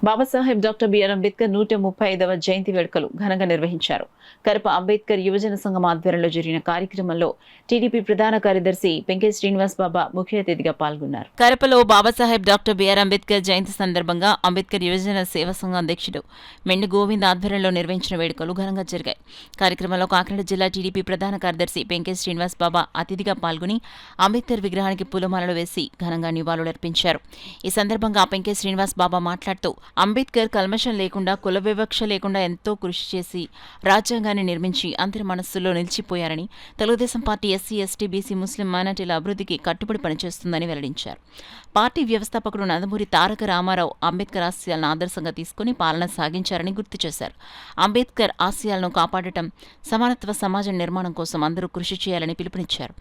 Babasaheb doctor BR Ambedkar 135వ జయంతి వేడుకలు ఘనంగా నిర్వహించారు. కరప అంబేద్కర్ యువజన సంఘం ఆధ్వర్యంలో జరిగిన కార్యక్రమంలో టీడీపీ ప్రధాన కార్యదర్శి పెంకే శ్రీనివాస్ బాబా ముఖ్య అతిథిగా పాల్గొన్నారు. కరపలో బాబాసాహెబ్ డాక్టర్ బిఆర్ అంబేద్కర్ జయంతి సందర్భంగా అంబేద్కర్ యువజన సేవా సంఘం అధ్యక్షుడు మెండి గోవింద్ ఆధ్వర్యంలో నిర్వహించిన వేడుకలు ఘనంగా జరిగాయి. కార్యక్రమంలో కాకినాడ జిల్లా టీడీపీ ప్రధాన కార్యదర్శి పెంకే శ్రీనివాస్ బాబా అతిథిగా పాల్గొని అంబేద్కర్ విగ్రహానికి పూలమాలలు వేసి ఘనంగా నివాళులర్పించారు. ఈ సందర్భంగా పెంకే శ్రీనివాస్ బాబా మాట్లాడుతూ అంబేద్కర్ కల్మషం లేకుండా కుల వివక్ష లేకుండా ఎంతో కృషి చేసి రాజ్యాంగాన్ని నిర్మించి అందరి మనస్సుల్లో నిలిచిపోయారని, Telugu Desam party SC, ST, BC, Muslim మైనార్టీల అభివృద్ధికి కట్టుబడి పనిచేస్తుందని వెల్లడించారు. పార్టీ వ్యవస్థాపకుడు నందమూరి తారక రామారావు అంబేద్కర్ ఆశయాలను ఆదర్శంగా తీసుకుని పాలన సాగించారని గుర్తు చేశారు. అంబేద్కర్ ఆశయాలను కాపాడటం, సమానత్వ సమాజం నిర్మాణం కోసం అందరూ కృషి చేయాలని పిలుపునిచ్చారు.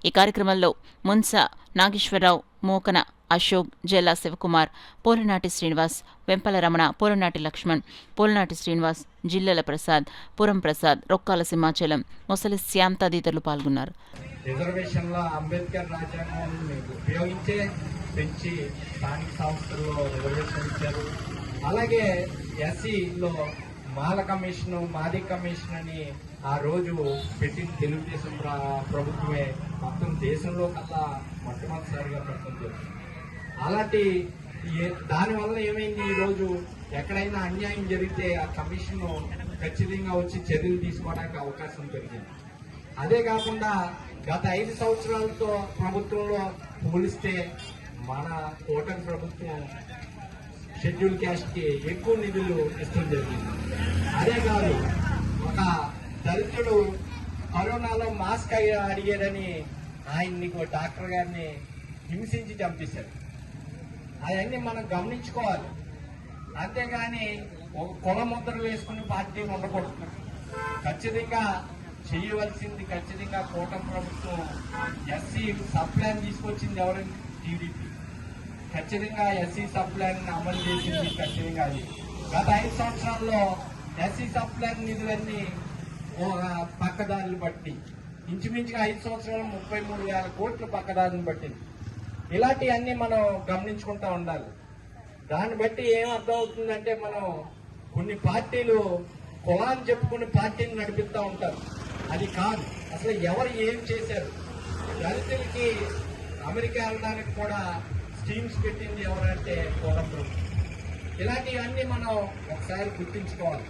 ఈ కార్యక్రమంలో మున్సా నాగేశ్వరరావు, మోకన అశోక్, జల్లా శివకుమార్, పోలనాటి శ్రీనివాస్, వెంపల రమణ, పోలనాటి లక్ష్మణ్, పోలనాటి శ్రీనివాస్, జిల్లెల ప్రసాద్, పురం ప్రసాద్, రొక్కాల సింహాచలం, మొసలి శ్యామ్ తదితరులు పాల్గొన్నారు. రిజర్వేషన్లో అంబేద్కర్ రాజ్యాంగాన్ని ఉపయోగించే పెంచి స్థానిక సంస్థల్లో రిజర్వేషన్ ఇచ్చారు. అలాగే ఎస్సీలో మాల కమిషన్, మాది కమిషన్ అని ఆ రోజు పెట్టిన తెలుగుదేశం ప్రభుత్వమే మొత్తం దేశంలో కల్లా మొట్టమొదటిసారిగా పెడుతుంది. అలాంటి దానివల్ల ఏమైంది, ఈరోజు ఎక్కడైనా అన్యాయం జరిగితే ఆ కమిషన్ ఖచ్చితంగా వచ్చి చర్యలు తీసుకోవడానికి అవకాశం పెరిగింది. అదే కాకుండా గత 5 సంవత్సరాలతో ప్రభుత్వంలో పోలిస్తే మన కూటమి ప్రభుత్వం షెడ్యూల్ క్యాస్ట్ కి ఎక్కువ నిధులు ఇష్టం జరిగింది. అదే కాదు, ఒక దళితుడు కరోనాలో మాస్క్ అడిగారని ఆయన్ని డాక్టర్ గారిని హింసించి చంపేశారు. అవన్నీ మనం గమనించుకోవాలి. అంతేగాని ఒక కుల ముద్రలు వేసుకుని పార్టీ ఉండకూడదు. ఖచ్చితంగా చేయవలసింది, ఖచ్చితంగా కూటమి ప్రభుత్వం ఎస్సీ సబ్ ప్లాన్ తీసుకొచ్చింది ఎవరైనా టీడీపీ. ఖచ్చితంగా ఎస్సీ సబ్ ప్లాన్ అమలు చేసింది. ఖచ్చితంగా అది గత 5 సంవత్సరాల్లో ఎస్సీ సబ్ ప్లాన్ నిధులన్నీ పక్కదారులు బట్టి ఇంచుమించుగా 5 సంవత్సరాలు 33,000 కోట్లు పక్కదారులను పట్టింది. ఇలాంటివన్నీ మనం గమనించుకుంటా ఉండాలి. దాన్ని బట్టి ఏం అర్థం అవుతుందంటే, మనం కొన్ని పార్టీలు కులాన్ని చెప్పుకుని పార్టీని నడిపిస్తూ ఉంటారు. అది కాదు. అసలు ఎవరు ఏం చేశారు? దళితులకి అమెరికా వెళ్ళడానికి కూడా స్కీమ్స్ పెట్టింది ఎవరంటే కులం. ఇలాంటివన్నీ మనం ఒకసారి గుర్తించుకోవాలి.